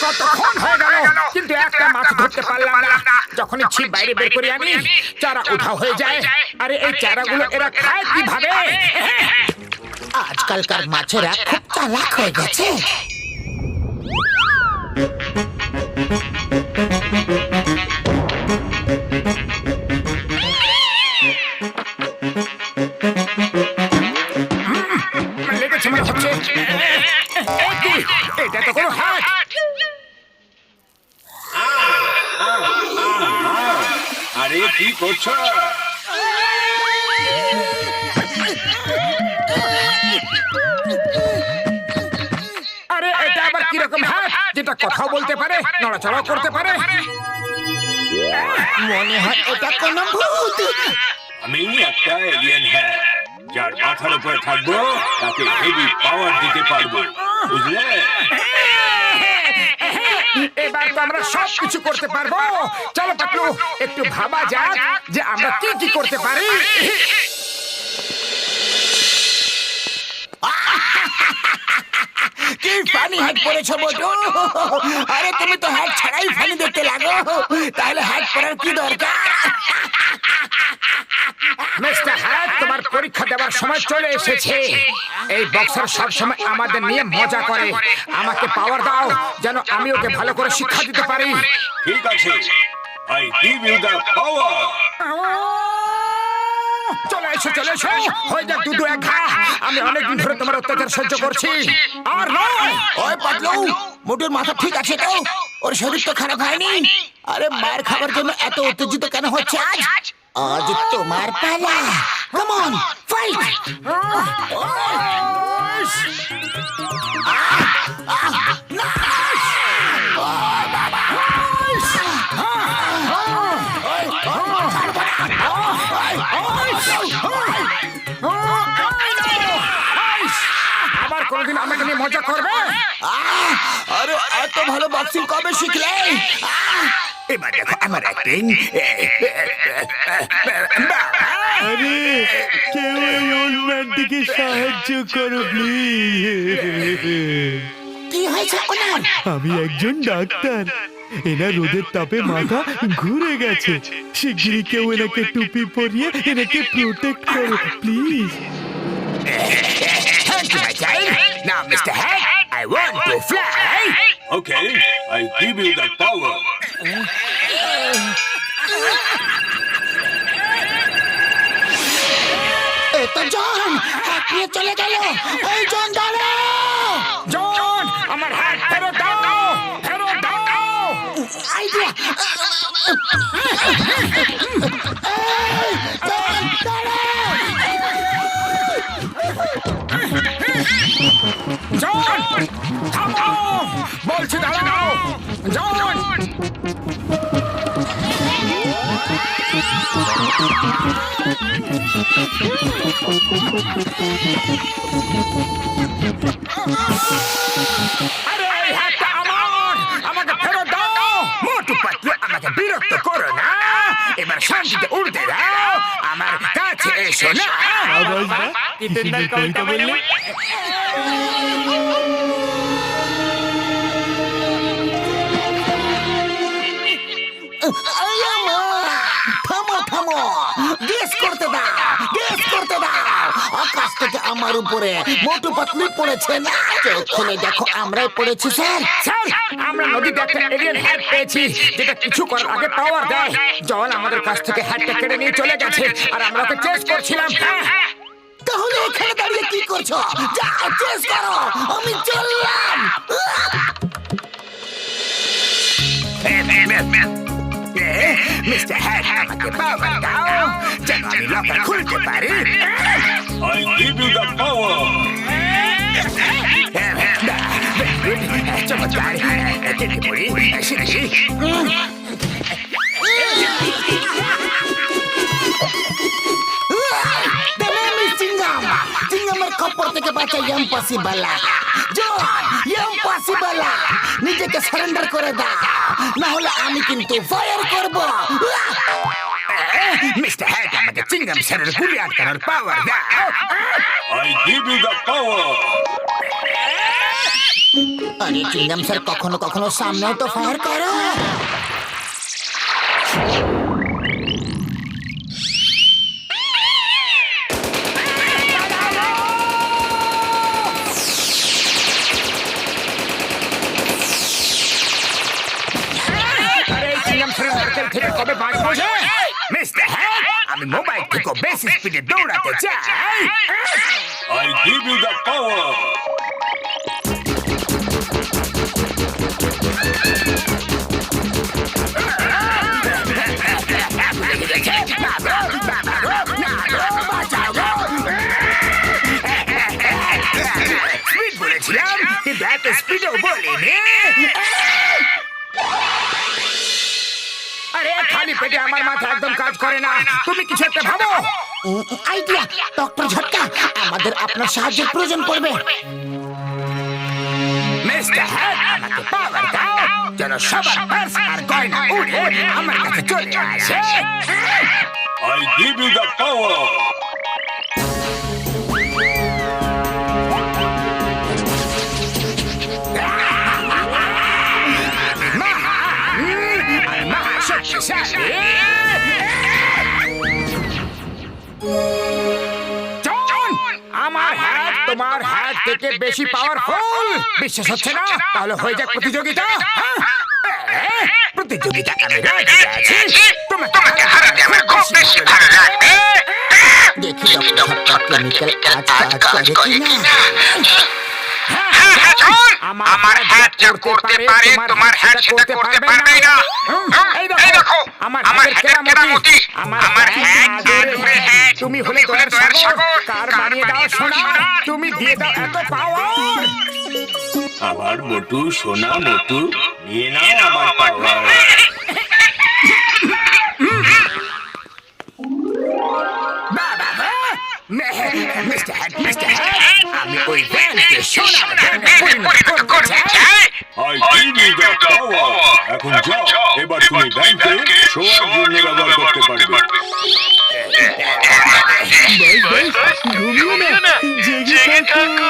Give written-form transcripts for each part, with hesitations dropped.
কতক্ষণ হয়ে গেল কিন্তু একটা মাছ ধরতে পারলাম না। যখনই ছিপ বাইরে বের করে আনি চারা উধাও হয়ে যায়। আরে এই চারাগুলো এরা খায় কিভাবে? আজকালকার মাছেরা খুব চালাক হয়ে গেছে। লেগেছে মনে হচ্ছে। এটা তো কোনো হাত। আরে কি করছো? আরে এটা আবার কিরকম হাত যেটা কথাও বলতে পারে, নড়াচড়াও করতে পারে? মনে হয় এটা কোনো ভূত। আমি একটা এলিয়েন হ্যাঁ, যার মাথার উপরে থাকবো তাকে হেভি পাওয়ার দিতে পারবো, বুঝলে? এবার তো আমরা সবকিছু করতে পারবো। চলো পাতলু, একটু ভাবা যাক যে আমরা কি কি করতে পারি। কি ফানি হ্যাট পরেছো বটু? আরে তুমি তো হ্যাট ছাড়াই ফানি দেখতে লাগো, তাহলে হ্যাট পরার কি দরকার? মিস্টার হ্যাট, তোমার পরীক্ষা দেওয়ার সময় চলে এসেছে। এই বক্সার সব সময় আমাদের নিয়ে মজা করে। আমাকে পাওয়ার দাও যেন আমি ওকে ভালো করে শিক্ষা দিতে পারি। ঠিক আছে, I give you the power. চলে এসো, চলে এসো। হয়ে যাক দুটো এক ঘা। আমি অনেকদিন ধরে তোমার অত্যাচার সহ্য করছি। আর নয়। ওই পাতলু, মোটুর মাথা ঠিক আছে তো? ওর শরীর তো খারাপ হয়নি? আরে মার খাবার জন্য এত উত্তেজিত কেন হচ্ছে আজ? আজ তোমার পালা। Come on, fight! আবার কোনদিন আমাকে নিয়ে মজা করবে? আরে এত ভালো বক্সিং কবে শিখলে? এবার দেখো আমার অ্যাক্টিং। আরে কেউ এই ওল্ড ম্যানটিকে সাহায্য করো প্লিজ। কি হয়েছে ওনার? আমি একজন ডাক্তার। এনার রোদের তাপে মাথা ঘুরে গেছে। শিগগিরই কেউ এনাকে টুপি পরিয়ে এনাকে প্রোটেক্ট করো please. Thank you, my child. Now, Mr. Hat, I want to fly. Okay, I give you the power. এ তো জন হাত নিয়ে চলে গেল। এই জন দাঁড়াও! জন, আমার হাত ফেরত দাও, ফেরত দাও। আইডিয়া! জন দাঁড়াও! জন, থামো, বলছি দাঁড়াও। জন, আরে এই হাতটা আমার, আমাকে ফেরত দাও। মোটু পাতলু, আমাকে বিরক্ত করো না। এবার শান্তিতে উড়তে দাও, আমার কাছে এসো না। আওয়াজ না? কি সুন্দর কবিতা বললে? থামো থামো, গেস করতে দাও, গেস করতে দাও। আকাশ থেকে আমার উপরে মোটু পাতলু পড়েছে না? চোখে দেখো আমরাই পড়েছি স্যার। স্যার, আমরা নদীতে একটা এলিয়েন হ্যাট পেয়েছি যেটা কিছু করার আগে পাওয়ার দেয়। জন আমাদের কাছ থেকে হ্যাটটা কেড়ে নিয়ে চলে গেছে আর আমরা ওকে চেস করছিলাম। তাহলে এখানে দাঁড়িয়ে কি করছো? যাও চেস করো, আমি চললাম। মিস্টার হ্যাট, আমাকে পাওয়ার দাও যেন আমি লকার খুলতে পারি। I give you the power. চমৎকার, কেটে পড়ি, শিখি। চিংগামের খপ্পর থেকে বাঁচা ইম্পসিবল। John, impossible. নিজেকে সারেন্ডার করে দাও, না হলে আমি কিন্তু ফায়ার করব। মিস্টার হ্যাট, আমাকে চিংগাম স্যারের গুলি আটকানোর পাওয়ার দাও। I give you the power. আরে চিংগাম স্যার, কখনো কখনো সামনেও তো ফায়ার করো। আরে চিংগাম স্যার সার্কেল থেকে কবে বাঁচবো যে? মিস্টার হ্যাক, আমি মোবাইল থেকে বেশি স্পিডে দৌড়াতে চাই। I give you the power! Speed বলেছিলাম, কিন্তু এত স্পিডও বলিনি। আরে খালি পেটে আমার মাথা একদম কাজ করে না। তুমি কিছু একটা ভাবো। আইডিয়া, ডক্টর ঝটকা, আমাদের আপনার সাহায্যের প্রয়োজন পড়বে। মিস্টার হ্যাক, আমাকে পাওয়ার দাও যেন সবার পার্স আর গয়না উড়ে আমার কাছে চলে আসে। I give you the power! শক্তিশালী। জন, আমার হ্যাক তোমার হ্যাক থেকে বেশি পাওয়ারফুল। বিশ্বাস হচ্ছে না? তাহলে হয়ে যাক প্রতিযোগিতা। প্রতিযোগিতা আমি রাজি আছি। তোমাকে হারাতে আমার খুব বেশি ভালো লাগবে। দেখি ডক্টর ঝটকা কেমিক্যাল কাজ করে কিনা। আমার হ্যাক যা করতে পারে তোমার হ্যাক সেটা করতে পারবে না। এই দেখো আমার হ্যাকের কেরামতি। আমার হ্যাক আদুরে হ্যাক। তুমি হলে দয়ার সাগর। কার বানিয়ে দাও সোনা, তুমি দিয়ে দাও এত পাওয়ার। আমার মোটু, সোনা মোটু, নিয়ে নাও আমার পাওয়ার। মিস্টার হ্যাক, আমি ওই ভ্যানকে সোনার ভ্যানে পরিণত করতে চাই। I give you the power! এখন যাও, এবার তুমি ব্যাংকে শোয়ার জন্য ব্যবহার করতে পারবে। ঘুমিও না, জেগে থাকো।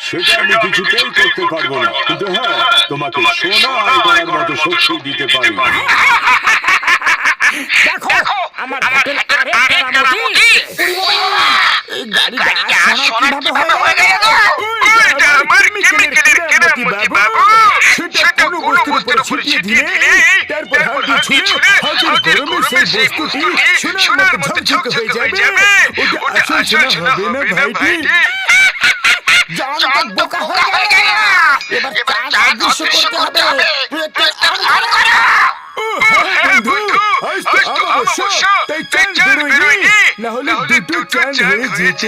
সেটা আমি কিছুতেই করতে পারবো না, কিন্তু হ্যাঁ, তোমাকে সোনা আয় করার মতো শক্তি দিতে পারি। দেখো আমার হাতের আরেক কেরামতি। গাড়িটা সোনা কিভাবে হয়ে গেল? এটা আমার কেমিক্যালের কেরামতি বাবু। সেটা কোনো বস্তুর উপর ছিটিয়ে দিলে তারপর হাতে ছুঁড়ে হাতের গরমে সেই বস্তুটি সোনার মতো ঝকঝকে হয়ে যাবে। ওটা আসল সোনা হবে না ভাইটি। জন বোকা হয়ে গেল। এবার চাঁদ অদৃশ্য করতে হবে। অন করো। বন্ধু, আজ তো অবশ্য তাই চাঁদ বেরোয়নি, না হলে দুটো চাঁদ হয়ে যেত।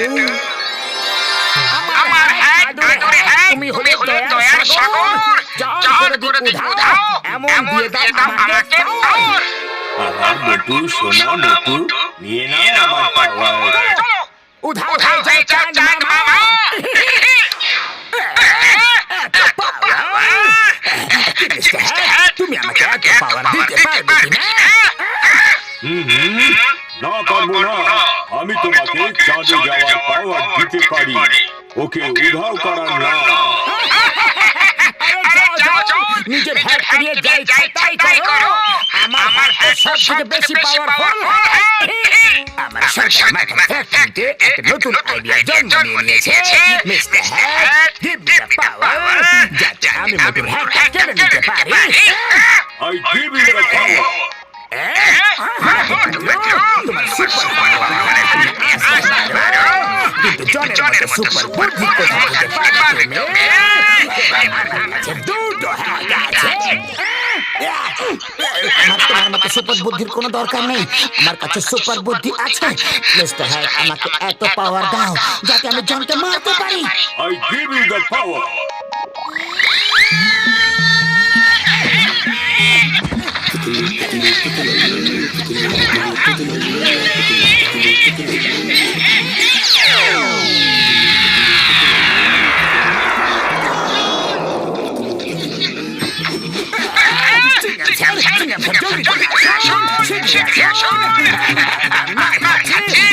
আমার হ্যাক আদুরে হ্যাক, তুমি হলে দয়ার সাগর। চাঁদ করে উধাও, এমন দিয়ে দাও আমাকে পাওয়ার। আমার মোটু, সোনা মোটু, নিয়ে নাও আমার পাওয়ার। উধাও হয়ে যায় চাঁদ মামা। তুমি আমাকে এত পাওয়ার দিতে পারবে কিনা? না পারবো না, আমি তোমাকে চাঁদে যাওয়ার পাওয়ার দিতে পারি, ওকে উধাও করার না। নিজের হ্যাক নিয়ে যাই তাই করো। আমার হ্যাক সব থেকে বেশি পাওয়ারফুল। আমার সরকার মাইক্রো ফ্যাক্টরিতে একটা নতুন আইডিয়া জন্ম নিয়েছে। Mister hack, give me the power, যাতে আমি মোটর হ্যাক কেড়ে নিতে পারি। I give you the power! তোমার সুপার পাওয়ার কিন্তু জনের মতো সুপার বুদ্ধি কোথায় থেকে পাবে তুমি? আমার কাছে দুটো হ্যাক আছে। আমার তোমার মতো সুপার বুদ্ধির কোনো দরকার নেই। আমার কাছে সুপার বুদ্ধি আছে। মিস্টার হ্যাক, আমাকে এত পাওয়ার দাও যাতে আমি জনকে মারতে পারি। I give you the power!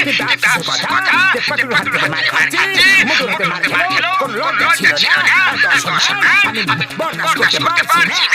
কিন্তু আসছে কথা যে পাটুর হাত থেকে মার খাচ্ছি, মোটুর হাতে মার খেলো, কোনো লজ্জা ছিল না। এত অসম্মান আমি বরদাস্ত করতে পারছি না।